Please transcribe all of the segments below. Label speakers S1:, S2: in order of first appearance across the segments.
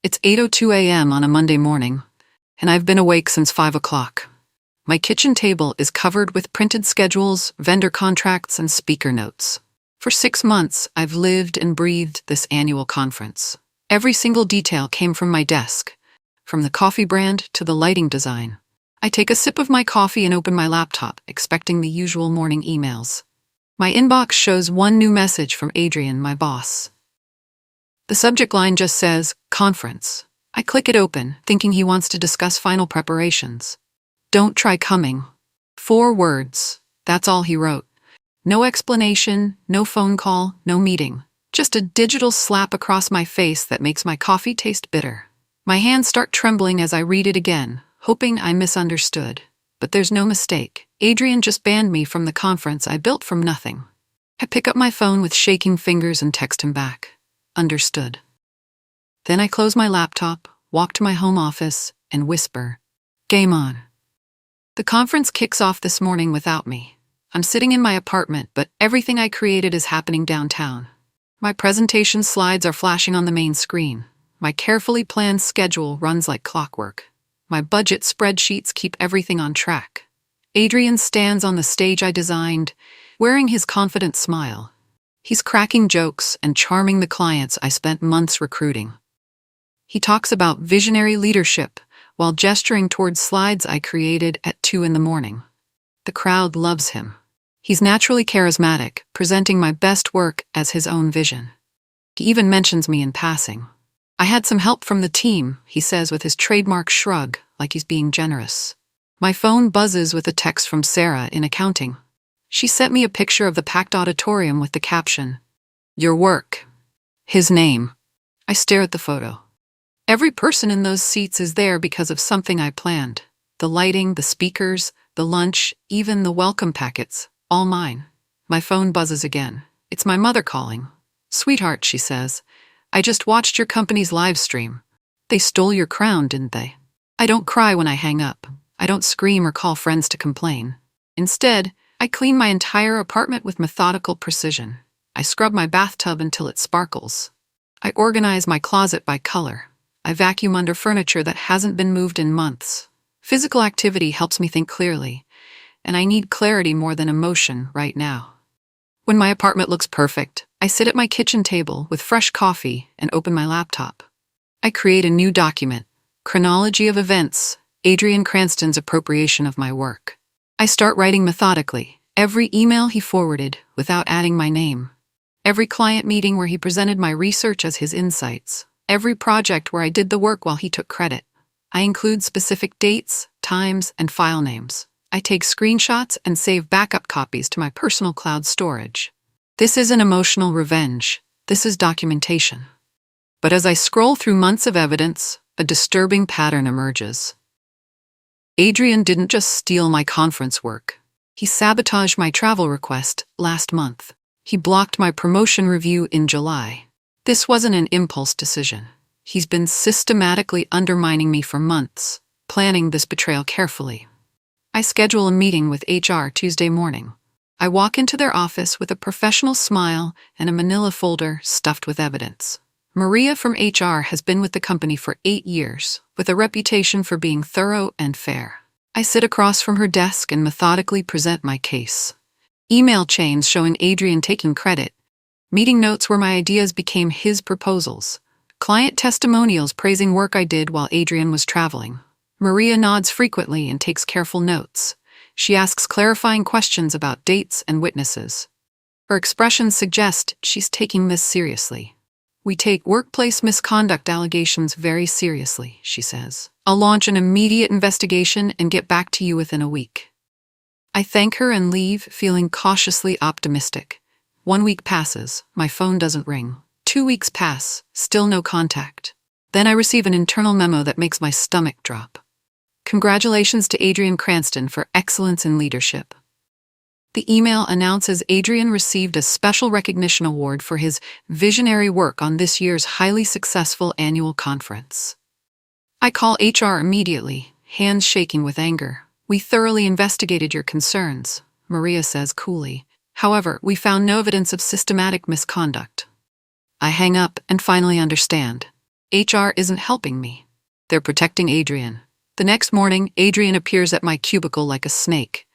S1: It's 8:02 a.m. on a Monday morning, and I've been awake since 5 o'clock. My kitchen table is covered with printed schedules, vendor contracts, and speaker notes. For 6 months, I've lived and breathed this annual conference. Every single detail came from my desk, from the coffee brand to the lighting design. I take a sip of my coffee and open my laptop, expecting the usual morning emails. My inbox shows one new message from Adrian, my boss. The subject line just says, "Conference." I click it open, thinking he wants to discuss final preparations. "Don't try coming." 4 words. That's all he wrote. No explanation, no phone call, no meeting. Just a digital slap across my face that makes my coffee taste bitter. My hands start trembling as I read it again, hoping I misunderstood. But there's no mistake. Adrian just banned me from the conference I built from nothing. I pick up my phone with shaking fingers and text him back. Understood. Then I close my laptop, walk to my home office, and whisper, "Game on." The conference kicks off this morning without me. I'm sitting in my apartment, but everything I created is happening downtown. My presentation slides are flashing on the main screen. My carefully planned schedule runs like clockwork. My budget spreadsheets keep everything on track. Adrian stands on the stage I designed, wearing his confident smile. He's cracking jokes and charming the clients I spent months recruiting. He talks about visionary leadership while gesturing towards slides I created at 2 in the morning. The crowd loves him. He's naturally charismatic, presenting my best work as his own vision. He even mentions me in passing. "I had some help from the team," he says with his trademark shrug, like he's being generous. My phone buzzes with a text from Sarah in accounting. She sent me a picture of the packed auditorium with the caption, "Your work." His name. I stare at the photo. Every person in those seats is there because of something I planned. The lighting, the speakers, the lunch, even the welcome packets, all mine. My phone buzzes again. It's my mother calling. "Sweetheart," she says, "I just watched your company's live stream. They stole your crown, didn't they?" I don't cry when I hang up. I don't scream or call friends to complain. Instead, I clean my entire apartment with methodical precision. I scrub my bathtub until it sparkles. I organize my closet by color. I vacuum under furniture that hasn't been moved in months. Physical activity helps me think clearly, and I need clarity more than emotion right now. When my apartment looks perfect, I sit at my kitchen table with fresh coffee and open my laptop. I create a new document, Chronology of Events, Adrian Cranston's appropriation of my work. I start writing methodically, every email he forwarded without adding my name, every client meeting where he presented my research as his insights, every project where I did the work while he took credit. I include specific dates, times, and file names. I take screenshots and save backup copies to my personal cloud storage. This isn't emotional revenge. This is documentation. But as I scroll through months of evidence, a disturbing pattern emerges. Adrian didn't just steal my conference work. He sabotaged my travel request last month. He blocked my promotion review in July. This wasn't an impulse decision. He's been systematically undermining me for months, planning this betrayal carefully. I schedule a meeting with HR Tuesday morning. I walk into their office with a professional smile and a manila folder stuffed with evidence. Maria from HR has been with the company for 8 years, with a reputation for being thorough and fair. I sit across from her desk and methodically present my case. Email chains showing Adrian taking credit, meeting notes where my ideas became his proposals, client testimonials praising work I did while Adrian was traveling. Maria nods frequently and takes careful notes. She asks clarifying questions about dates and witnesses. Her expressions suggest she's taking this seriously. "We take workplace misconduct allegations very seriously," she says. "I'll launch an immediate investigation and get back to you within a week." I thank her and leave, feeling cautiously optimistic. 1 week passes, my phone doesn't ring. 2 weeks pass, still no contact. Then I receive an internal memo that makes my stomach drop. "Congratulations to Adrian Cranston for excellence in leadership." The email announces Adrian received a special recognition award for his visionary work on this year's highly successful annual conference. I call HR immediately, hands shaking with anger. "We thoroughly investigated your concerns," Maria says coolly. "However, we found no evidence of systematic misconduct." I hang up and finally understand. HR isn't helping me. They're protecting Adrian. The next morning, Adrian appears at my cubicle like a snake.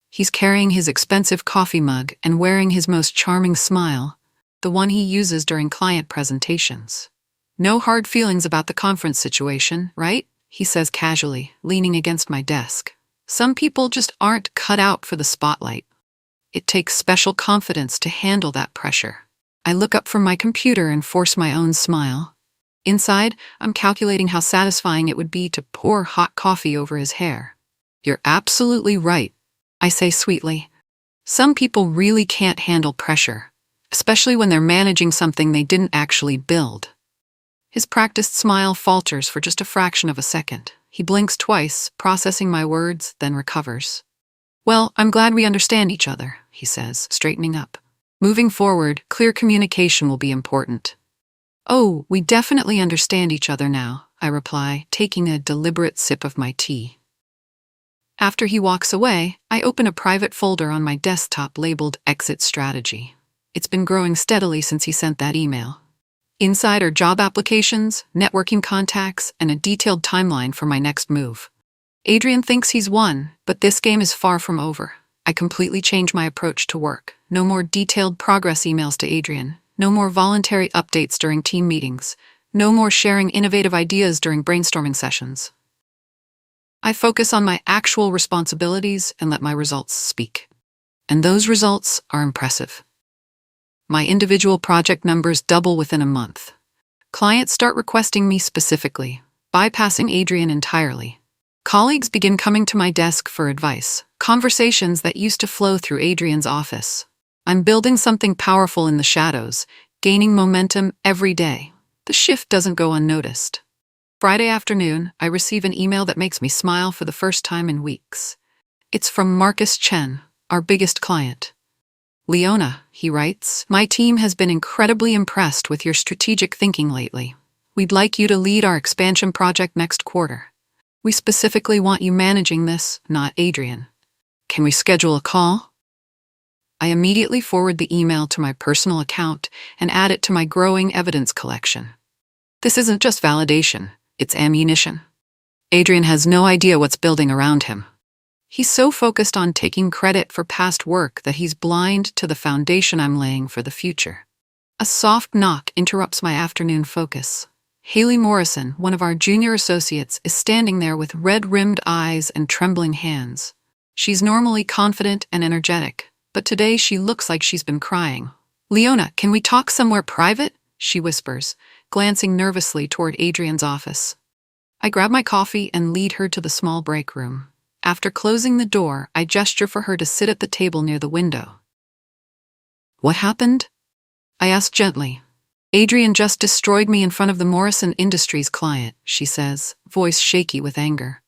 S1: He's carrying his expensive coffee mug and wearing his most charming smile, the one he uses during client presentations. "No hard feelings about the conference situation, right?" he says casually, leaning against my desk. "Some people just aren't cut out for the spotlight. It takes special confidence to handle that pressure." I look up from my computer and force my own smile. Inside, I'm calculating how satisfying it would be to pour hot coffee over his hair. "You're absolutely right," I say sweetly. "Some people really can't handle pressure, especially when they're managing something they didn't actually build." His practiced smile falters for just a fraction of a second. He blinks twice, processing my words, then recovers. "Well, I'm glad we understand each other," he says, straightening up. "Moving forward, clear communication will be important." "Oh, we definitely understand each other now," I reply, taking a deliberate sip of my tea. After he walks away, I open a private folder on my desktop labeled Exit Strategy. It's been growing steadily since he sent that email. Inside are job applications, networking contacts, and a detailed timeline for my next move. Adrian thinks he's won, but this game is far from over. I completely change my approach to work. No more detailed progress emails to Adrian. No more voluntary updates during team meetings. No more sharing innovative ideas during brainstorming sessions. I focus on my actual responsibilities and let my results speak. And those results are impressive. My individual project numbers double within a month. Clients start requesting me specifically, bypassing Adrian entirely. Colleagues begin coming to my desk for advice, conversations that used to flow through Adrian's office. I'm building something powerful in the shadows, gaining momentum every day. The shift doesn't go unnoticed. Friday afternoon, I receive an email that makes me smile for the first time in weeks. It's from Marcus Chen, our biggest client. "Leona," he writes, "my team has been incredibly impressed with your strategic thinking lately. We'd like you to lead our expansion project next quarter. We specifically want you managing this, not Adrian. Can we schedule a call?" I immediately forward the email to my personal account and add it to my growing evidence collection. This isn't just validation, it's ammunition. Adrian has no idea what's building around him. He's so focused on taking credit for past work that he's blind to the foundation I'm laying for the future. A soft knock interrupts my afternoon focus. Haley Morrison, one of our junior associates, is standing there with red-rimmed eyes and trembling hands. She's normally confident and energetic, but today she looks like she's been crying. "Leona, can we talk somewhere private?" she whispers, glancing nervously toward Adrian's office. I grab my coffee and lead her to the small break room. After closing the door, I gesture for her to sit at the table near the window. "What happened?" I ask gently. "Adrian just destroyed me in front of the Morrison Industries client," she says, voice shaky with anger.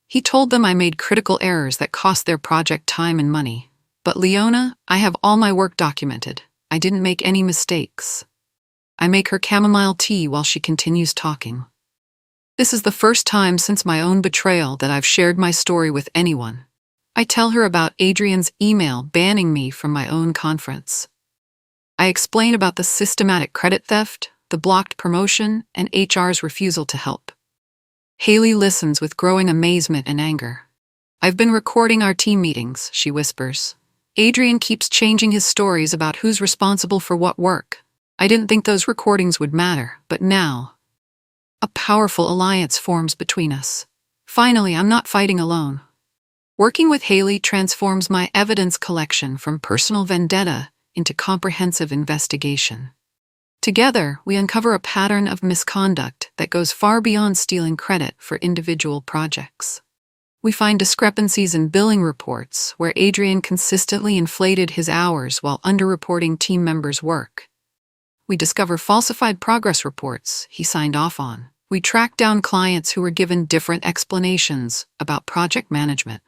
S1: "He told them I made critical errors that cost their project time and money. But Leona, I have all my work documented. I didn't make any mistakes." I make her chamomile tea while she continues talking. This is the first time since my own betrayal that I've shared my story with anyone. I tell her about Adrian's email banning me from my own conference. I explain about the systematic credit theft, the blocked promotion, and HR's refusal to help. Haley listens with growing amazement and anger. "I've been recording our team meetings," she whispers. "Adrian keeps changing his stories about who's responsible for what work. I didn't think those recordings would matter, but now..." A powerful alliance forms between us. Finally, I'm not fighting alone. Working with Haley transforms my evidence collection from personal vendetta into comprehensive investigation. Together, we uncover a pattern of misconduct that goes far beyond stealing credit for individual projects. We find discrepancies in billing reports where Adrian consistently inflated his hours while underreporting team members' work. We discover falsified progress reports he signed off on. We track down clients who were given different explanations about project management.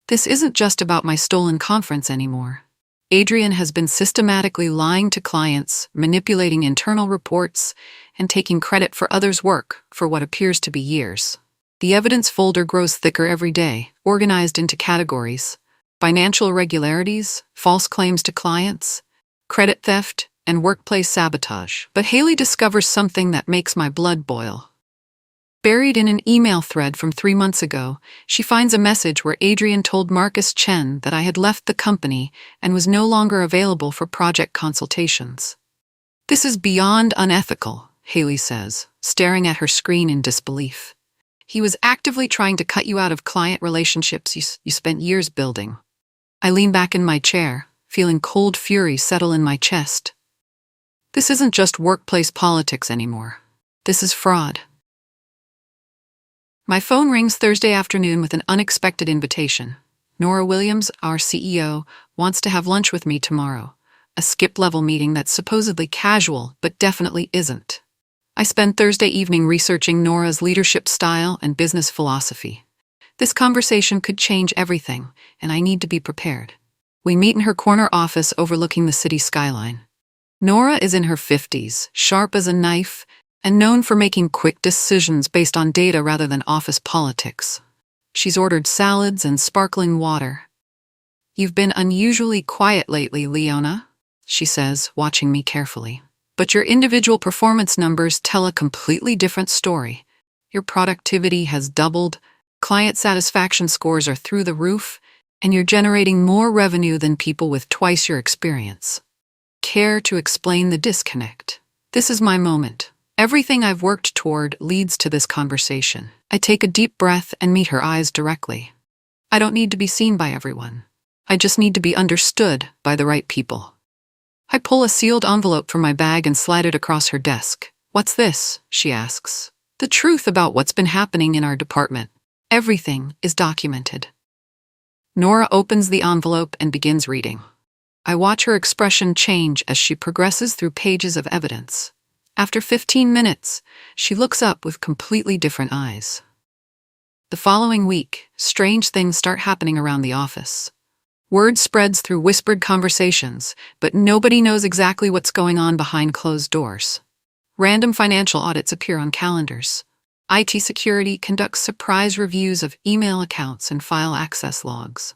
S1: This isn't just about my stolen conference anymore. Adrian has been systematically lying to clients, manipulating internal reports, and taking credit for others' work for what appears to be years. The evidence folder grows thicker every day, organized into categories: financial irregularities, false claims to clients, credit theft, and workplace sabotage. But Haley discovers something that makes my blood boil. Buried in an email thread from 3 months ago, she finds a message where Adrian told Marcus Chen that I had left the company and was no longer available for project consultations. "This is beyond unethical," Haley says, staring at her screen in disbelief. "He was actively trying to cut you out of client relationships you spent years building." I lean back in my chair, feeling cold fury settle in my chest. This isn't just workplace politics anymore. This is fraud. My phone rings Thursday afternoon with an unexpected invitation. Nora Williams, our CEO, wants to have lunch with me tomorrow. A skip-level meeting that's supposedly casual, but definitely isn't. I spend Thursday evening researching Nora's leadership style and business philosophy. This conversation could change everything, and I need to be prepared. We meet in her corner office overlooking the city skyline. Nora is in her 50s, sharp as a knife, and known for making quick decisions based on data rather than office politics. She's ordered salads and sparkling water. "You've been unusually quiet lately, Leona," she says, watching me carefully. "But your individual performance numbers tell a completely different story. Your productivity has doubled, client satisfaction scores are through the roof, and you're generating more revenue than people with twice your experience. Care to explain the disconnect?" This is my moment. Everything I've worked toward leads to this conversation. I take a deep breath and meet her eyes directly. I don't need to be seen by everyone. I just need to be understood by the right people. I pull a sealed envelope from my bag and slide it across her desk. "What's this?" she asks. "The truth about what's been happening in our department. Everything is documented." Nora opens the envelope and begins reading. I watch her expression change as she progresses through pages of evidence. After 15 minutes, she looks up with completely different eyes. The following week, strange things start happening around the office. Word spreads through whispered conversations, but nobody knows exactly what's going on behind closed doors. Random financial audits appear on calendars. IT security conducts surprise reviews of email accounts and file access logs.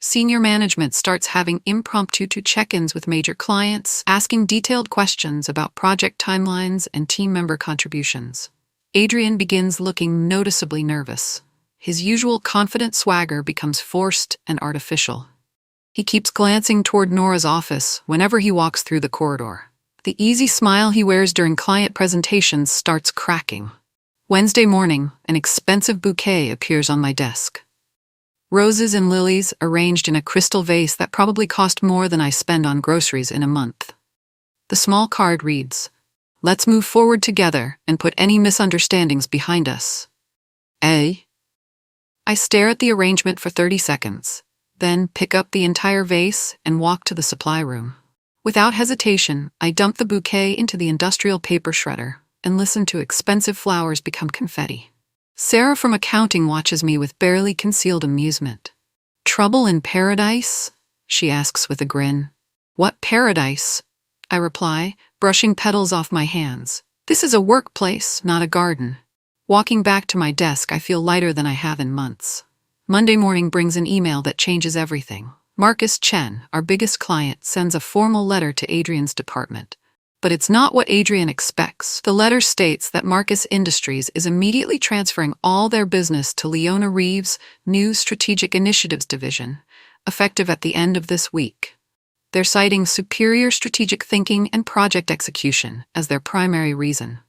S1: Senior management starts having impromptu check-ins with major clients, asking detailed questions about project timelines and team member contributions. Adrian begins looking noticeably nervous. His usual confident swagger becomes forced and artificial. He keeps glancing toward Nora's office whenever he walks through the corridor. The easy smile he wears during client presentations starts cracking. Wednesday morning, an expensive bouquet appears on my desk. Roses and lilies arranged in a crystal vase that probably cost more than I spend on groceries in a month. The small card reads, "Let's move forward together and put any misunderstandings behind us." I stare at the arrangement for 30 seconds, then pick up the entire vase and walk to the supply room. Without hesitation, I dump the bouquet into the industrial paper shredder and listen to expensive flowers become confetti. Sarah from accounting watches me with barely concealed amusement. "Trouble in paradise?" she asks with a grin. "What paradise?" I reply, brushing petals off my hands. "This is a workplace, not a garden." Walking back to my desk, I feel lighter than I have in months. Monday morning brings an email that changes everything. Marcus Chen, our biggest client, sends a formal letter to Adrian's department. But it's not what Adrian expects. The letter states that Marcus Industries is immediately transferring all their business to Leona Reeves' new Strategic Initiatives Division, effective at the end of this week. They're citing superior strategic thinking and project execution as their primary reason.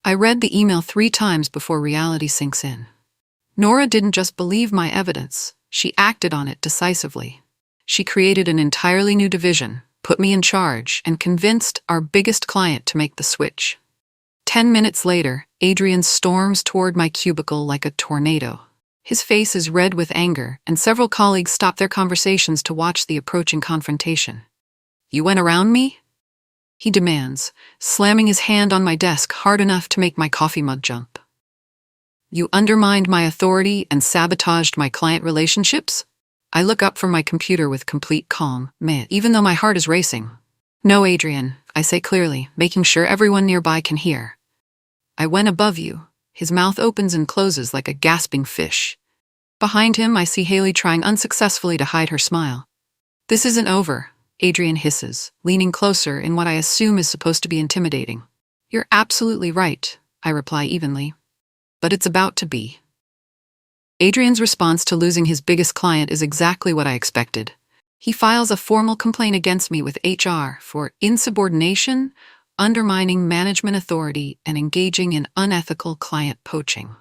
S1: I read the email 3 times before reality sinks in. Nora didn't just believe my evidence, she acted on it decisively. She created an entirely new division, put me in charge, and convinced our biggest client to make the switch. 10 minutes later, Adrian storms toward my cubicle like a tornado. His face is red with anger, and several colleagues stop their conversations to watch the approaching confrontation. "You went around me?" he demands, slamming his hand on my desk hard enough to make my coffee mug jump. "You undermined my authority and sabotaged my client relationships?" I look up from my computer with complete calm, even though my heart is racing. "No, Adrian," I say clearly, making sure everyone nearby can hear. "I went above you." His mouth opens and closes like a gasping fish. Behind him, I see Haley trying unsuccessfully to hide her smile. "This isn't over," Adrian hisses, leaning closer in what I assume is supposed to be intimidating. You're absolutely right, I reply evenly. But it's about to be. Adrian's response to losing his biggest client is exactly what I expected. He files a formal complaint against me with HR for insubordination, undermining management authority, and engaging in unethical client poaching.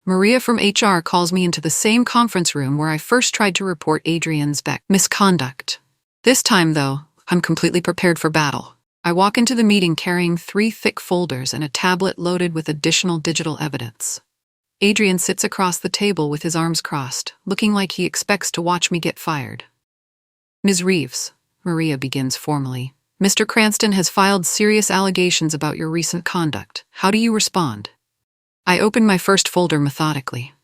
S1: Maria from HR calls me into the same conference room where I first tried to report Adrian's misconduct. This time, though, I'm completely prepared for battle. I walk into the meeting carrying 3 thick folders and a tablet loaded with additional digital evidence. Adrian sits across the table with his arms crossed, looking like he expects to watch me get fired. Ms. Reeves, Maria begins formally, Mr. Cranston has filed serious allegations about your recent conduct. How do you respond? I open my first folder methodically.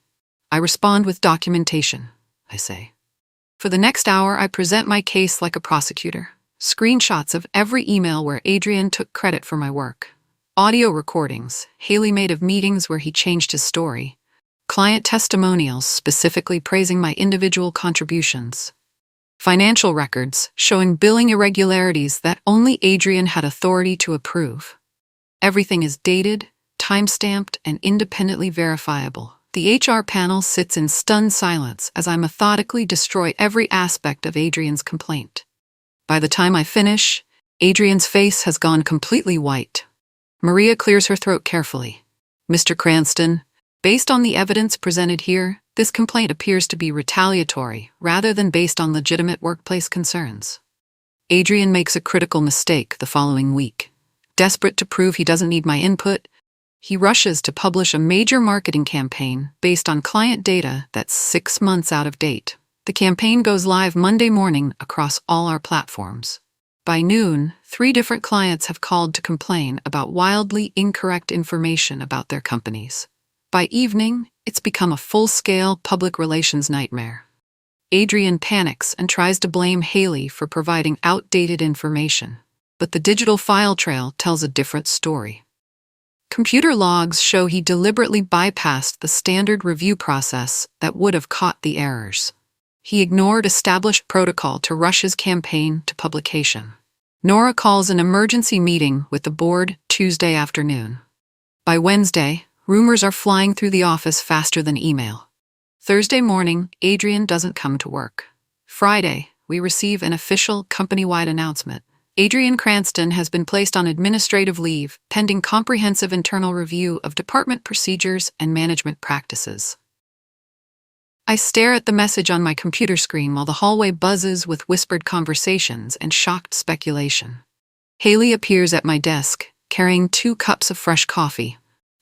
S1: I respond with documentation, I say. For the next hour, I present my case like a prosecutor. Screenshots of every email where Adrian took credit for my work. Audio recordings, Haley made of meetings where he changed his story. Client testimonials specifically praising my individual contributions. Financial records showing billing irregularities that only Adrian had authority to approve. Everything is dated, time-stamped, and independently verifiable. The HR panel sits in stunned silence as I methodically destroy every aspect of Adrian's complaint. By the time I finish, Adrian's face has gone completely white. Maria clears her throat carefully. Mr. Cranston, based on the evidence presented here, this complaint appears to be retaliatory rather than based on legitimate workplace concerns. Adrian makes a critical mistake the following week. Desperate to prove he doesn't need my input, he rushes to publish a major marketing campaign based on client data that's 6 months out of date. The campaign goes live Monday morning across all our platforms. By noon, 3 different clients have called to complain about wildly incorrect information about their companies. By evening, it's become a full-scale public relations nightmare. Adrian panics and tries to blame Haley for providing outdated information, but the digital file trail tells a different story. Computer logs show he deliberately bypassed the standard review process that would have caught the errors. He ignored established protocol to rush his campaign to publication. Nora calls an emergency meeting with the board Tuesday afternoon. By Wednesday, rumors are flying through the office faster than email. Thursday morning, Adrian doesn't come to work. Friday, we receive an official company-wide announcement. Adrian Cranston has been placed on administrative leave pending comprehensive internal review of department procedures and management practices. I stare at the message on my computer screen while the hallway buzzes with whispered conversations and shocked speculation. Haley appears at my desk, carrying 2 cups of fresh coffee,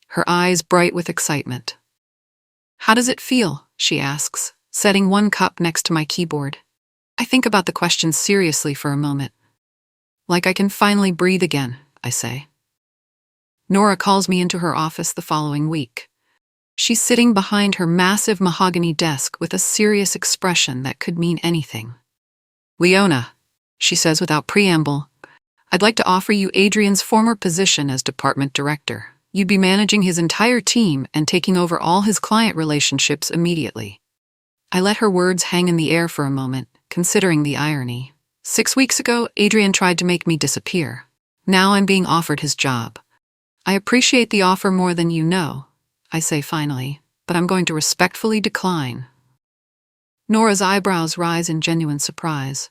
S1: her eyes bright with excitement. How does it feel? She asks, setting 1 cup next to my keyboard. I think about the question seriously for a moment. Like I can finally breathe again, I say. Nora calls me into her office the following week. She's sitting behind her massive mahogany desk with a serious expression that could mean anything. Leona, she says without preamble, I'd like to offer you Adrian's former position as department director. You'd be managing his entire team and taking over all his client relationships immediately. I let her words hang in the air for a moment, considering the irony. 6 weeks ago, Adrian tried to make me disappear. Now I'm being offered his job. I appreciate the offer more than you know, I say finally, but I'm going to respectfully decline. Nora's eyebrows rise in genuine surprise.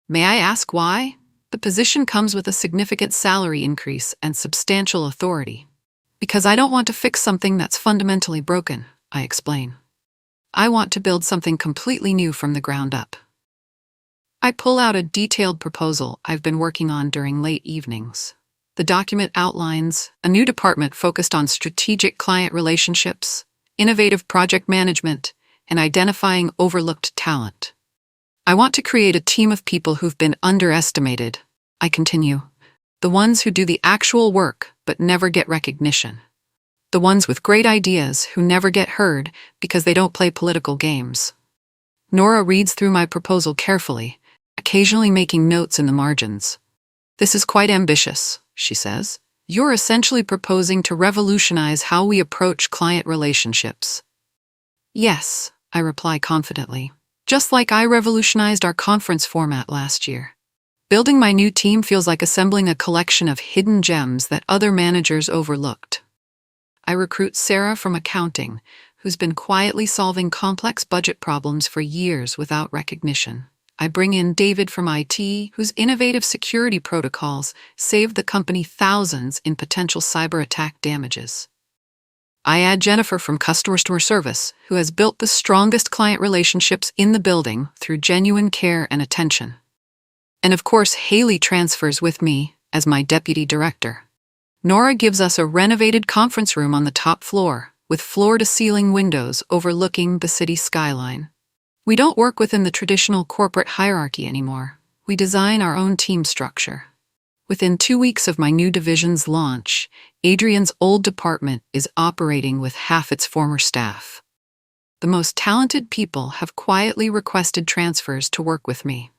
S1: May I ask why? The position comes with a significant salary increase and substantial authority. Because I don't want to fix something that's fundamentally broken, I explain. I want to build something completely new from the ground up. I pull out a detailed proposal I've been working on during late evenings. The document outlines a new department focused on strategic client relationships, innovative project management, and identifying overlooked talent. I want to create a team of people who've been underestimated, I continue. The ones who do the actual work but never get recognition. The ones with great ideas who never get heard because they don't play political games. Nora reads through my proposal carefully, occasionally making notes in the margins. This is quite ambitious, she says. You're essentially proposing to revolutionize how we approach client relationships. Yes, I reply confidently. Just like I revolutionized our conference format last year. Building my new team feels like assembling a collection of hidden gems that other managers overlooked. I recruit Sarah from accounting, who's been quietly solving complex budget problems for years without recognition. I bring in David from IT, whose innovative security protocols saved the company thousands in potential cyber attack damages. I add Jennifer from customer service, who has built the strongest client relationships in the building through genuine care and attention. And of course, Haley transfers with me as my deputy director. Nora gives us a renovated conference room on the top floor, with floor-to-ceiling windows overlooking the city skyline. We don't work within the traditional corporate hierarchy anymore. We design our own team structure. Within 2 weeks of my new division's launch, Adrian's old department is operating with half its former staff. The most talented people have quietly requested transfers to work with me.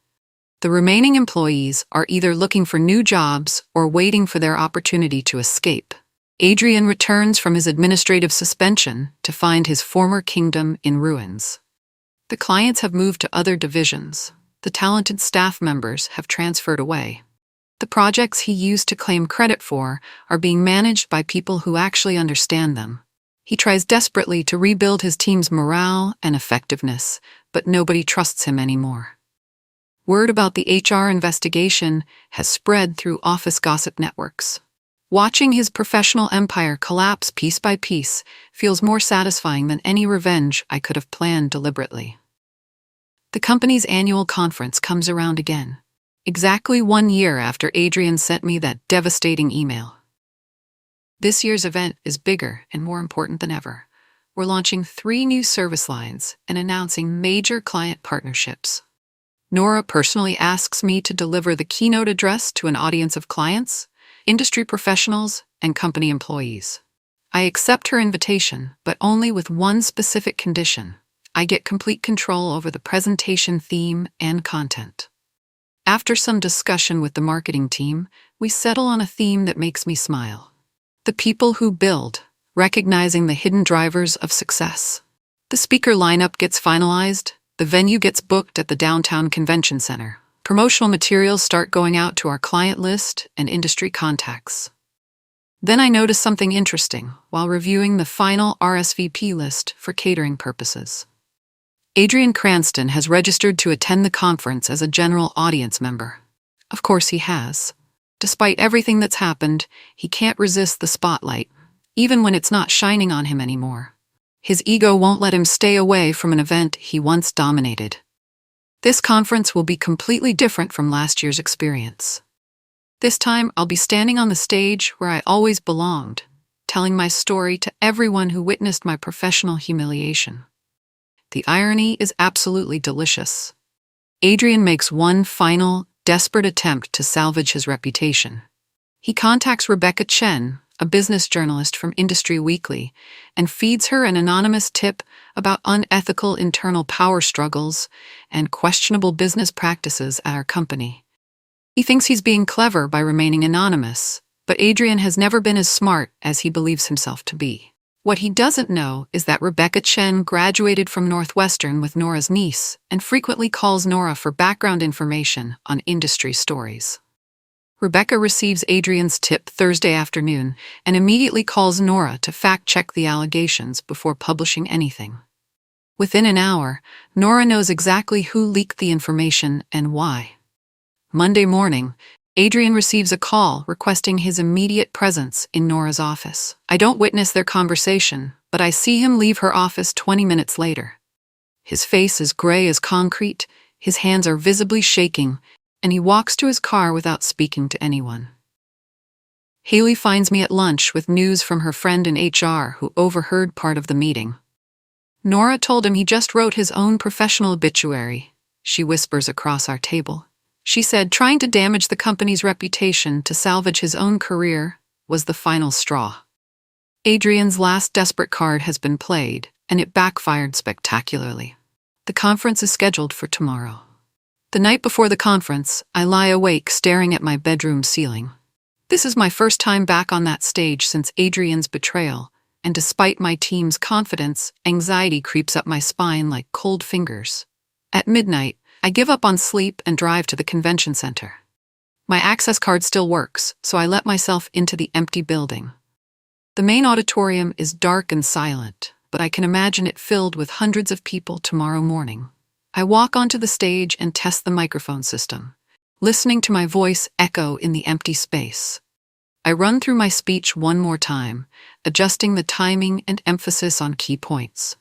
S1: The remaining employees are either looking for new jobs or waiting for their opportunity to escape. Adrian returns from his administrative suspension to find his former kingdom in ruins. The clients have moved to other divisions. The talented staff members have transferred away. The projects he used to claim credit for are being managed by people who actually understand them. He tries desperately to rebuild his team's morale and effectiveness, but nobody trusts him anymore. Word about the HR investigation has spread through office gossip networks. Watching his professional empire collapse piece by piece feels more satisfying than any revenge I could have planned deliberately. The company's annual conference comes around again, exactly 1 year after Adrian sent me that devastating email. This year's event is bigger and more important than ever. We're launching 3 new service lines and announcing major client partnerships. Nora personally asks me to deliver the keynote address to an audience of clients, industry professionals, and company employees. I accept her invitation, but only with one specific condition. I get complete control over the presentation theme and content. After some discussion with the marketing team, we settle on a theme that makes me smile. The people who build, recognizing the hidden drivers of success. The speaker lineup gets finalized, the venue gets booked at the downtown convention center. Promotional materials start going out to our client list and industry contacts. Then I notice something interesting while reviewing the final RSVP list for catering purposes. Adrian Cranston has registered to attend the conference as a general audience member. Of course he has. Despite everything that's happened, he can't resist the spotlight, even when it's not shining on him anymore. His ego won't let him stay away from an event he once dominated. This conference will be completely different from last year's experience. This time, I'll be standing on the stage where I always belonged, telling my story to everyone who witnessed my professional humiliation. The irony is absolutely delicious. Adrian makes one final, desperate attempt to salvage his reputation. He contacts Rebecca Chen, a business journalist from Industry Weekly, and feeds her an anonymous tip about unethical internal power struggles and questionable business practices at our company. He thinks he's being clever by remaining anonymous, but Adrian has never been as smart as he believes himself to be. What he doesn't know is that Rebecca Chen graduated from Northwestern with Nora's niece and frequently calls Nora for background information on industry stories. Rebecca receives Adrian's tip Thursday afternoon and immediately calls Nora to fact-check the allegations before publishing anything. Within an hour, Nora knows exactly who leaked the information and why. Monday morning, Adrian receives a call requesting his immediate presence in Nora's office. I don't witness their conversation, but I see him leave her office 20 minutes later. His face is gray as concrete, his hands are visibly shaking, and he walks to his car without speaking to anyone. Haley finds me at lunch with news from her friend in HR who overheard part of the meeting. Nora told him he just wrote his own professional obituary, she whispers across our table. She said trying to damage the company's reputation to salvage his own career was the final straw. Adrian's last desperate card has been played, and it backfired spectacularly. The conference is scheduled for tomorrow. The night before the conference, I lie awake staring at my bedroom ceiling. This is my first time back on that stage since Adrian's betrayal, and despite my team's confidence, anxiety creeps up my spine like cold fingers. At midnight, I give up on sleep and drive to the convention center. My access card still works, so I let myself into the empty building. The main auditorium is dark and silent, but I can imagine it filled with hundreds of people tomorrow morning. I walk onto the stage and test the microphone system, listening to my voice echo in the empty space. I run through my speech one more time, adjusting the timing and emphasis on key points.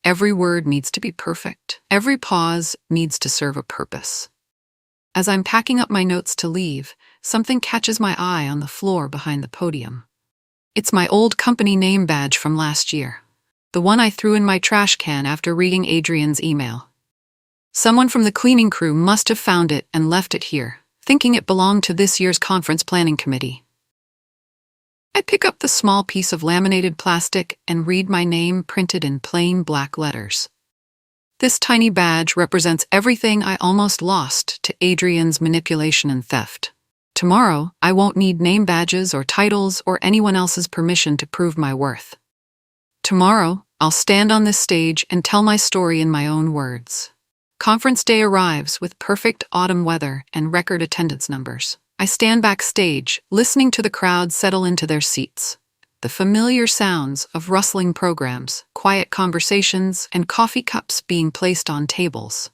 S1: Every word needs to be perfect. Every pause needs to serve a purpose. As I'm packing up my notes to leave, something catches my eye on the floor behind the podium. It's my old company name badge from last year, the one I threw in my trash can after reading Adrian's email. Someone from the cleaning crew must have found it and left it here, thinking it belonged to this year's conference planning committee. I pick up the small piece of laminated plastic and read my name printed in plain black letters. This tiny badge represents everything I almost lost to Adrian's manipulation and theft. Tomorrow, I won't need name badges or titles or anyone else's permission to prove my worth. Tomorrow, I'll stand on this stage and tell my story in my own words. Conference day arrives with perfect autumn weather and record attendance numbers. I stand backstage, listening to the crowd settle into their seats. The familiar sounds of rustling programs, quiet conversations, and coffee cups being placed on tables.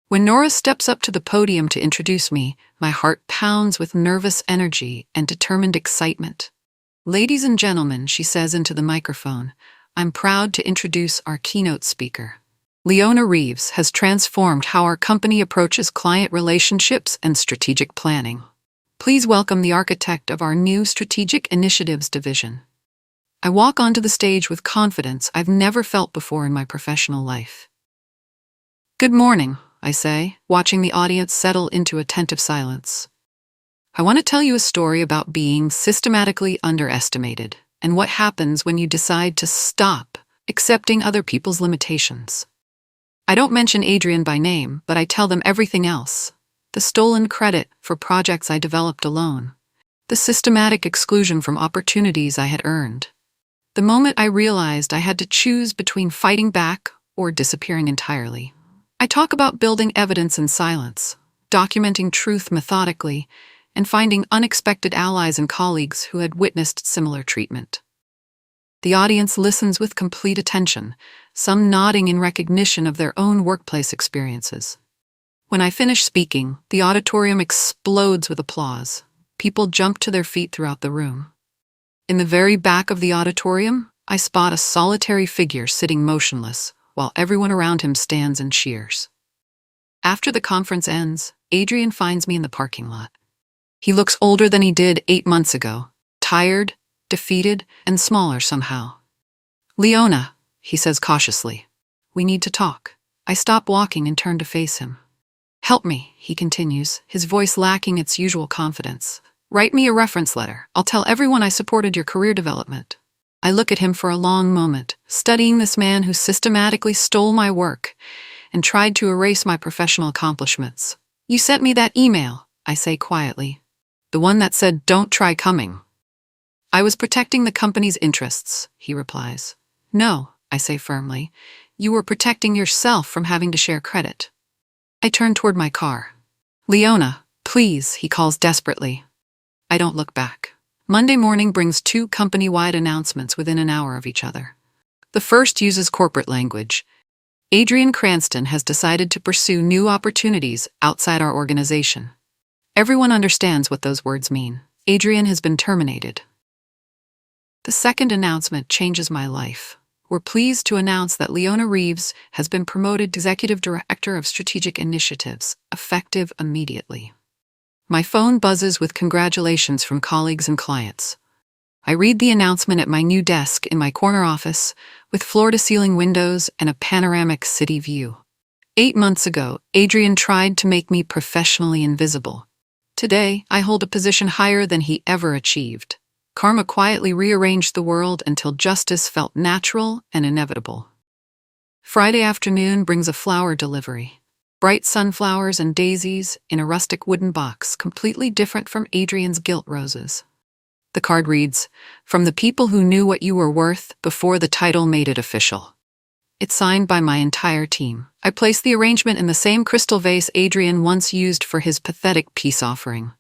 S1: When Nora steps up to the podium to introduce me, my heart pounds with nervous energy and determined excitement. "Ladies and gentlemen," she says into the microphone, "I'm proud to introduce our keynote speaker. Leona Reeves has transformed how our company approaches client relationships and strategic planning. Please welcome the architect of our new Strategic Initiatives division." I walk onto the stage with confidence I've never felt before in my professional life. "Good morning," I say, watching the audience settle into attentive silence. "I want to tell you a story about being systematically underestimated and what happens when you decide to stop accepting other people's limitations. I don't mention Adrian by name, but I tell them everything else. The stolen credit for projects I developed alone. The systematic exclusion from opportunities I had earned. The moment I realized I had to choose between fighting back or disappearing entirely. I talk about building evidence in silence, documenting truth methodically, and finding unexpected allies and colleagues who had witnessed similar treatment. The audience listens with complete attention, some nodding in recognition of their own workplace experiences. When I finish speaking, the auditorium explodes with applause. People jump to their feet throughout the room. In the very back of the auditorium, I spot a solitary figure sitting motionless, while everyone around him stands and cheers. After the conference ends, Adrian finds me in the parking lot. He looks older than he did 8 months ago, tired, defeated, and smaller somehow. "Leona," he says cautiously, "we need to talk." I stop walking and turn to face him. "Help me," he continues, his voice lacking its usual confidence. "Write me a reference letter. I'll tell everyone I supported your career development." I look at him for a long moment, studying this man who systematically stole my work and tried to erase my professional accomplishments. "You sent me that email," I say quietly. "The one that said, 'Don't try coming.'" "I was protecting the company's interests," he replies. "No," I say firmly. "You were protecting yourself from having to share credit." I turn toward my car. "Leona, please," he calls desperately. I don't look back. Monday morning brings 2 company-wide announcements within an hour of each other. The first uses corporate language. Adrian Cranston has decided to pursue new opportunities outside our organization. Everyone understands what those words mean. Adrian has been terminated. The second announcement changes my life. We're pleased to announce that Leona Reeves has been promoted Executive Director of Strategic Initiatives, effective immediately. My phone buzzes with congratulations from colleagues and clients. I read the announcement at my new desk in my corner office, with floor-to-ceiling windows and a panoramic city view. 8 months ago, Adrian tried to make me professionally invisible. Today, I hold a position higher than he ever achieved. Karma quietly rearranged the world until justice felt natural and inevitable. Friday afternoon brings a flower delivery. Bright sunflowers and daisies in a rustic wooden box, completely different from Adrian's gilt roses. The card reads, "From the people who knew what you were worth before the title made it official." It's signed by my entire team. I place the arrangement in the same crystal vase Adrian once used for his pathetic peace offering.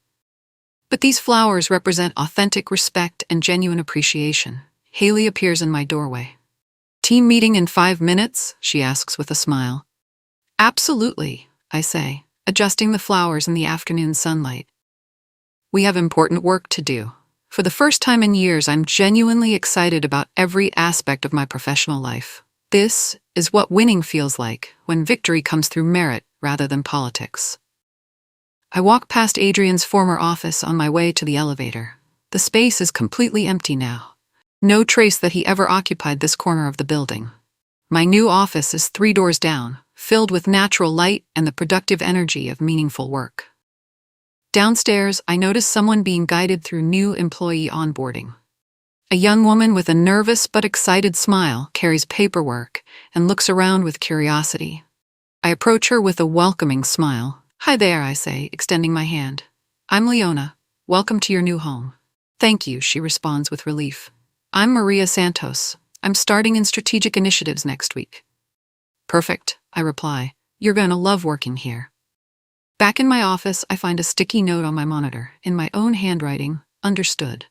S1: But these flowers represent authentic respect and genuine appreciation. Haley appears in my doorway. Team meeting in 5 minutes? She asks with a smile. Absolutely, I say, adjusting the flowers in the afternoon sunlight. We have important work to do. For the first time in years, I'm genuinely excited about every aspect of my professional life. This is what winning feels like, when victory comes through merit rather than politics. I walk past Adrian's former office on my way to the elevator. The space is completely empty now. No trace that he ever occupied this corner of the building. My new office is 3 doors down, filled with natural light and the productive energy of meaningful work. Downstairs, I notice someone being guided through new employee onboarding. A young woman with a nervous but excited smile carries paperwork and looks around with curiosity. I approach her with a welcoming smile. Hi there, I say, extending my hand. I'm Leona. Welcome to your new home. Thank you, she responds with relief. I'm Maria Santos. I'm starting in strategic initiatives next week. Perfect, I reply. You're going to love working here. Back in my office, I find a sticky note on my monitor, in my own handwriting, understood.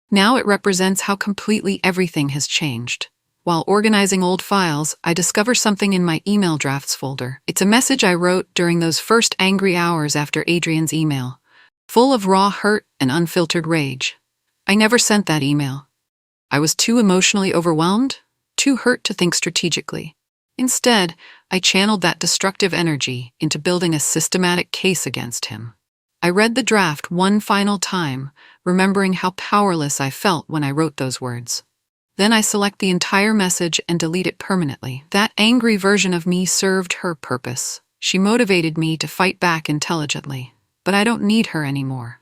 S1: Now it represents how completely everything has changed. While organizing old files, I discover something in my email drafts folder. It's a message I wrote during those first angry hours after Adrian's email, full of raw hurt and unfiltered rage. I never sent that email. I was too emotionally overwhelmed, too hurt to think strategically. Instead, I channeled that destructive energy into building a systematic case against him. I read the draft one final time, remembering how powerless I felt when I wrote those words. Then I select the entire message and delete it permanently. That angry version of me served her purpose. She motivated me to fight back intelligently. But I don't need her anymore.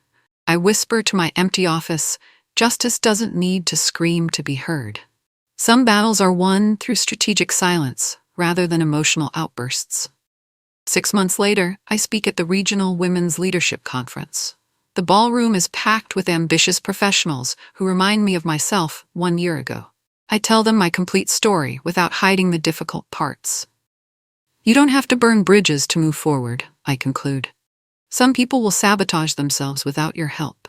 S1: I whisper to my empty office, justice doesn't need to scream to be heard. Some battles are won through strategic silence, rather than emotional outbursts. 6 months later, I speak at the Regional Women's Leadership Conference. The ballroom is packed with ambitious professionals who remind me of myself 1 year ago. I tell them my complete story without hiding the difficult parts. You don't have to burn bridges to move forward, I conclude. Some people will sabotage themselves without your help.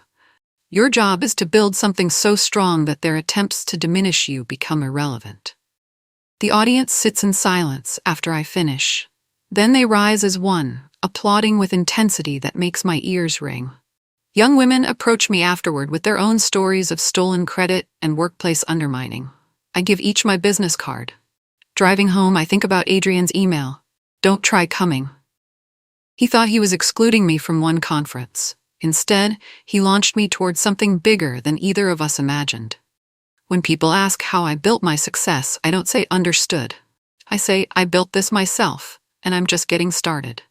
S1: Your job is to build something so strong that their attempts to diminish you become irrelevant. The audience sits in silence after I finish. Then they rise as one, applauding with intensity that makes my ears ring. Young women approach me afterward with their own stories of stolen credit and workplace undermining. I give each my business card. Driving home, I think about Adrian's email. Don't try coming. He thought he was excluding me from one conference. Instead, he launched me towards something bigger than either of us imagined. When people ask how I built my success, I don't say understood. I say I built this myself, and I'm just getting started.